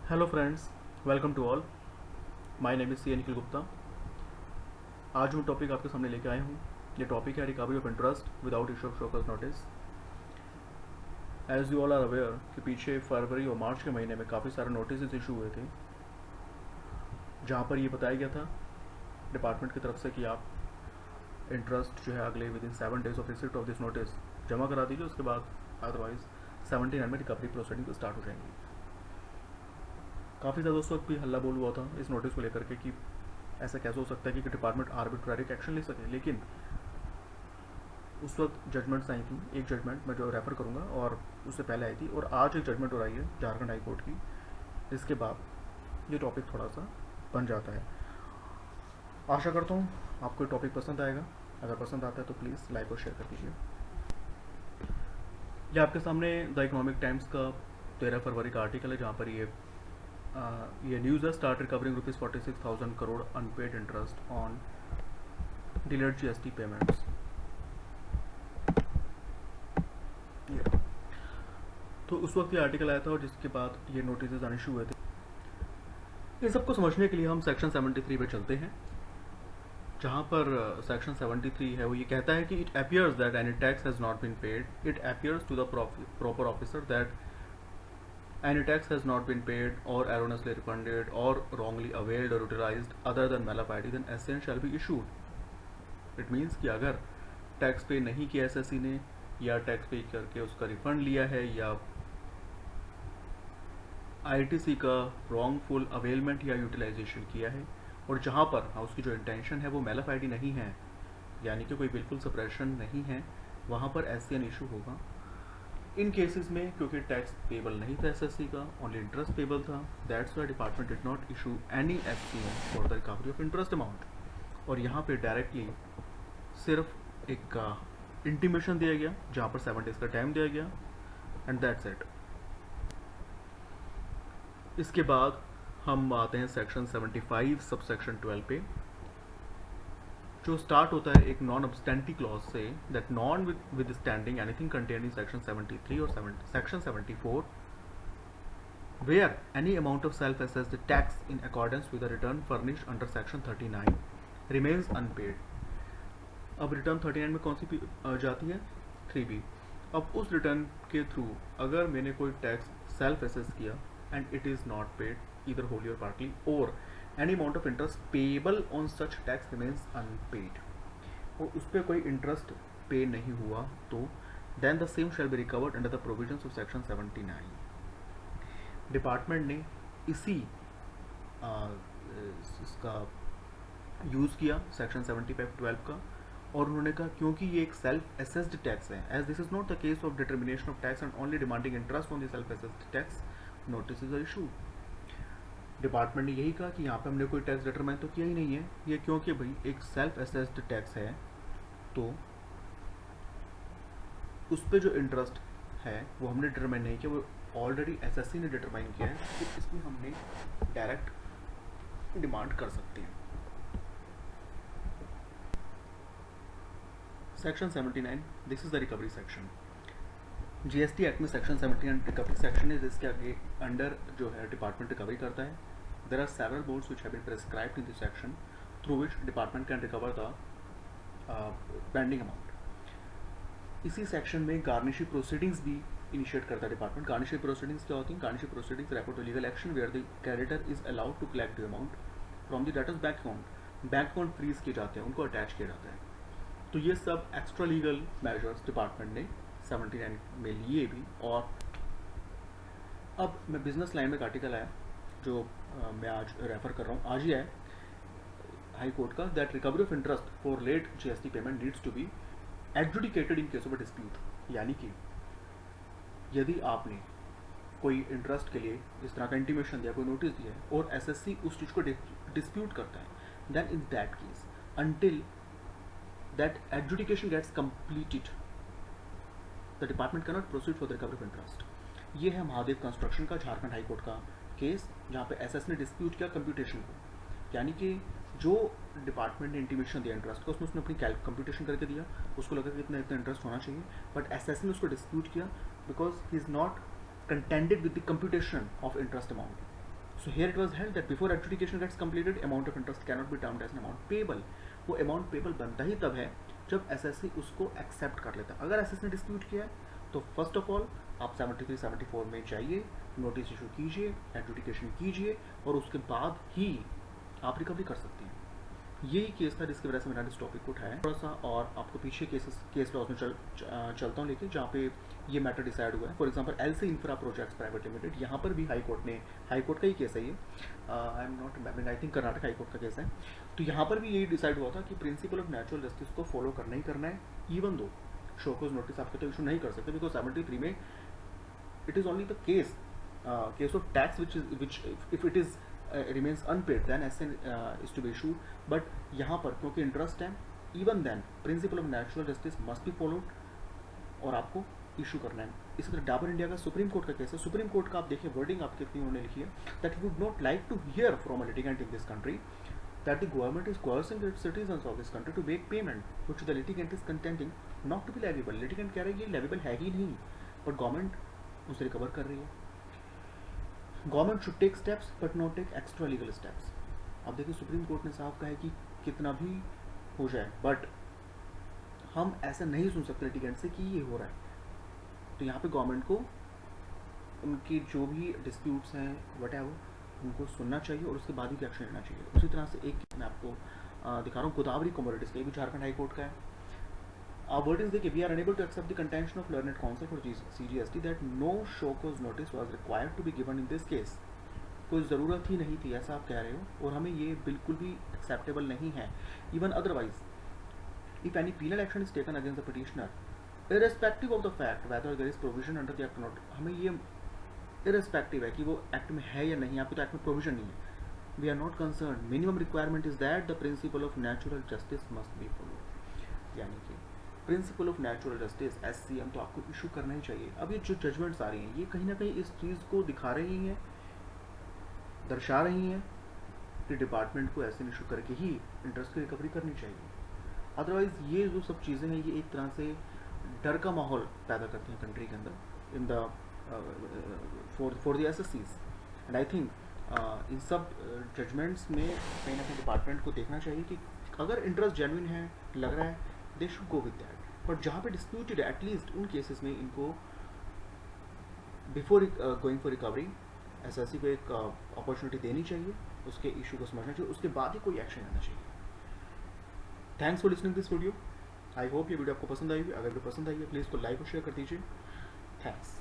Hello friends, welcome to all. My name is C Nikhil Gupta. आज जो topic आपके सामने लेके आए हूँ, ये टॉपिक है recovery of interest without issue of show cause notice. As you all are aware कि पीछे फरवरी और मार्च के महीने में काफ़ी सारे नोटिस इशू हुए थे, जहाँ पर ये बताया गया था डिपार्टमेंट की तरफ से कि आप इंटरेस्ट जो है अगले with in 7 days of receipt of this notice जमा करा दीजिए। उसके बाद अदरवाइज 79 में रिकवरी प्रोसीडिंग स्टार्ट हो जाएंगी। काफ़ी ज़्यादा उस वक्त भी हल्ला बोल हुआ था इस नोटिस को लेकर के कि ऐसा कैसे हो सकता है कि डिपार्टमेंट आर्बिट्ररी एक्शन ले सके। लेकिन उस वक्त जजमेंट्स आई थी, एक जजमेंट मैं जो रेफ़र करूँगा और उससे पहले आई थी, और आज एक जजमेंट और आई है झारखंड हाई कोर्ट की। इसके बाद ये टॉपिक थोड़ा सा बन जाता है। आशा करता हूँ आपको ये टॉपिक पसंद आएगा। अगर पसंद आता है तो प्लीज़ लाइक और शेयर कर दीजिए। ये आपके सामने द इकोनॉमिक टाइम्स का 13 फरवरी का आर्टिकल है, जहाँ पर ये न्यूज़ है, start recovering ₹46,000 crore unpaid interest on delayed GST payments. तो उस वक्त ये आर्टिकल आया था और जिसके बाद ये नोटिस आने शुरू हुए थे। इन सबको समझने के लिए हम सेक्शन 73 पे चलते हैं, जहाँ पर सेक्शन 73 है वो ये कहता है कि it appears that any tax has not been paid, it appears to the proper officer that any tax has not been paid or erroneously refunded or wrongly availed or utilized other than malafide, then SCN shall be issued. It means कि अगर tax पे नहीं किया SSC ने, या tax पे करके उसका रिफंड लिया है, या ITC का रॉन्गफुल अवेलमेंट या यूटिलाइजेशन किया है, और जहाँ पर उसकी जो इंटेंशन है वो मेलाफाइडी नहीं है, यानी कि कोई बिल्कुल सप्रेशन नहीं है, वहाँ पर SCN इशू होगा। इन केसेस में क्योंकि टैक्स पेबल नहीं था SSC का, ओनली इंटरेस्ट पेबल था, that's why department did not issue any SCN for the recovery of interest amount. और यहाँ पे डायरेक्टली सिर्फ एक इंटीमेशन दिया गया, जहाँ पर 7 days का टाइम दिया गया, एंड दैट्स इट। इसके बाद हम आते हैं सेक्शन 75 सब सेक्शन 12 पे, जो स्टार्ट होता है एक नॉन ऑब्स्टेंटी क्लॉज से, that notwithstanding anything contained in section 73 और section 74 where any amount of self assessed tax in accordance with the return furnished under section 39 remains unpaid. अब return 39 में कौन सी जाती है? 3B। अब उस return के थ्रू अगर मैंने कोई टैक्स सेल्फ असेस किया and it is not paid either Holi और पार्टली, और any amount of interest payable on such tax remains unpaid, और उस पर कोई इंटरेस्ट पे नहीं हुआ, तो then the same shall be recovered under the provisions of section 79। Department ने इसी इसका यूज़ किया सेक्शन 75(12) का, और उन्होंने कहा क्योंकि ये एक सेल्फ असेस्ड टैक्स है, as this is not the case of determination of tax and only demanding interest on the self assessed tax, notice is issue. Department ने यही कहा कि यहाँ पे हमने कोई टैक्स डिटरमाइन तो किया ही नहीं है, ये क्योंकि भाई एक सेल्फ असेस्ड टैक्स है, तो उस पर जो इंटरेस्ट है वो हमने डिटरमाइन नहीं किया, वो ऑलरेडी SSC ने डिटरमाइन किया है, तो इसमें हमने डायरेक्ट डिमांड कर सकते हैं। Section 79, this is the recovery section. GST act में सेक्शन 79 रिकवरी सेक्शन है, जिसके आगे अंडर जो है डिपार्टमेंट रिकवरी करता है। There are several modes which have been prescribed in this section through which department can recover the pending amount. इसी section में गार्निशिंग प्रोसीडिंग्स भी इनिशिएट करता है डिपार्टमेंट। गार्निशिंग प्रोसीडिंग्स क्या होती हैं? Garnishing proceedings refer to legal action where the creditor is allowed to collect the amount from the debtor's bank account. Bank account freeze किए जाते हैं, उनको अटैच किया जाता है। तो ये सब एक्स्ट्रा लीगल मेजर्स डिपार्टमेंट ने 79 में लिए भी। और अब मैं बिजनेस लाइन में एक आर्टिकल आया जो मैं आज रेफर कर रहा हूँ, आज ही है हाई कोर्ट का, that recovery of interest for late GST payment needs to be adjudicated in case of a dispute. यानी कि यदि आपने कोई इंटरेस्ट के लिए इस तरह का इंटीमेशन दिया, कोई नोटिस दिया है, और SSC उस चीज़ को डिस्प्यूट करता है, then in that case until that adjudication gets completed the department cannot proceed for the recovery of interest। ये है महादेव कंस्ट्रक्शन का झारखंड हाई कोर्ट का केस, जहाँ पे SS ने डिस्प्यूट किया कंप्यूटेशन को, यानी कि जो डिपार्टमेंट ने इंटीमेशन दिया इंटरेस्ट का, उसमें उसने अपनी कंप्यूटेशन करके दिया, उसको लगा कि इतना इतना इंटरेस्ट होना चाहिए, बट SS ने उसको डिस्प्यूट किया because he is not contended with the computation of interest amount. So here it was held that before adjudication gets completed, amount of interest cannot be termed as an amount payable. वो amount payable बनता ही तब है जब SSC उसको accept कर लेता है. अगर SSC ने dispute किया है तो first of all आप 73-74 में जाइए, नोटिस इशू कीजिए, एडजुडिकेशन कीजिए और उसके बाद ही आप रिकवरी कर सकते हैं. यही केस था जिसकी वजह से मैंने इस टॉपिक को उठाया थोड़ा सा, और आपको पीछे केस लॉज में चलता हूँ लेके, जहाँ पे ये मैटर डिसाइड हुआ है. For example LC infra projects private limited, यहाँ पर भी हाई कोर्ट का ही केस है ये, I am not remembering, I think Karnataka high court का केस है. तो यहाँ पर भी यही डिसाइड हुआ था कि प्रिंसिपल ऑफ नेचुरल जस्टिस को फॉलो करना ही करना है, इवन दो शोकॉज नोटिस आपके तो इशू नहीं कर सकते, बिकॉज 73 में it is only the case of tax which if it is remains unpaid then SN is to be issued. But यहाँ पर क्योंकि इंटरेस्ट है, even then principle of natural justice must be followed और आपको issue करना है. इसी तरह डाबर इंडिया का सुप्रीम कोर्ट का केस है. सुप्रीम कोर्ट का आप देखिए वर्डिंग आप कितनी उन्होंने लिखी है, that would not like to hear from a litigant in this country that the government is coercing its citizens of this country to make payment which the litigant is contending not to be leviable. litigant कह रहा है ये leviable है ही नहीं, but government उसे recover कर रही है. Government should take steps but not take extra legal steps. अब देखिए सुप्रीम कोर्ट ने साफ कहा है कि कितना भी हो जाए बट हम ऐसा नहीं सुन सकते लिटिगेंट से कि ये हो रहा है. तो यहाँ पे गवर्नमेंट को उनकी जो भी डिस्प्यूट्स हैं व्हाटएवर उनको सुनना चाहिए और उसके बाद ही एक्शन लेना चाहिए. उसी तरह से एक मैं आपको दिखा रहा हूँ गोदावरी कमोडिटीज का, ये भी झारखंड हाई कोर्ट का है. वर्डिंग्स देखिए, we are unable to accept the contention of learned counsel for CGST that no show cause notice was required to be given in this case. कोई ज़रूरत ही नहीं थी ऐसा आप कह रहे हो और हमें ये बिल्कुल भी एक्सेप्टेबल नहीं है. Even otherwise if any penal action is taken against the petitioner irrespective of the fact whether there is provision under the act not, हमें ये इररिस्पेक्टिव है कि वो एक्ट में है या नहीं, आपको तो एक्ट में प्रोविजन नहीं है, we are not concern. Minimum requirement is that the principle of natural justice must be followed. यानी कि principle of natural justice SCM तो आपको इशू करना ही चाहिए. अब ये जो जजमेंट्स आ रही हैं ये कहीं ना कहीं इस चीज़ को दिखा रही हैं, दर्शा रही हैं कि डिपार्टमेंट को ऐसे इशू करके ही इंटरेस्ट की रिकवरी करनी चाहिए. अदरवाइज ये जो सब चीज़ें हैं ये एक तरह से डर का माहौल पैदा करती हैं कंट्री के अंदर in the for the SSCs. And I think in सब जजमेंट्स में कहीं ना कहीं डिपार्टमेंट को देखना चाहिए कि अगर इंटरेस्ट जेन्युइन है, लग रहा है, they should go with that. But जहाँ पे डिस्प्यूटेड है एटलीस्ट उन केसेस में इनको before going for recovery SSC को एक अपॉर्चुनिटी देनी चाहिए, उसके इशू को समझना चाहिए, उसके बाद ही कोई एक्शन लेना चाहिए. Thanks for listening this video. I hope ये वीडियो आपको पसंद आई होगी. अगर वीडियो पसंद आई है प्लीज़ को लाइक और शेयर कर दीजिए. थैंक्स.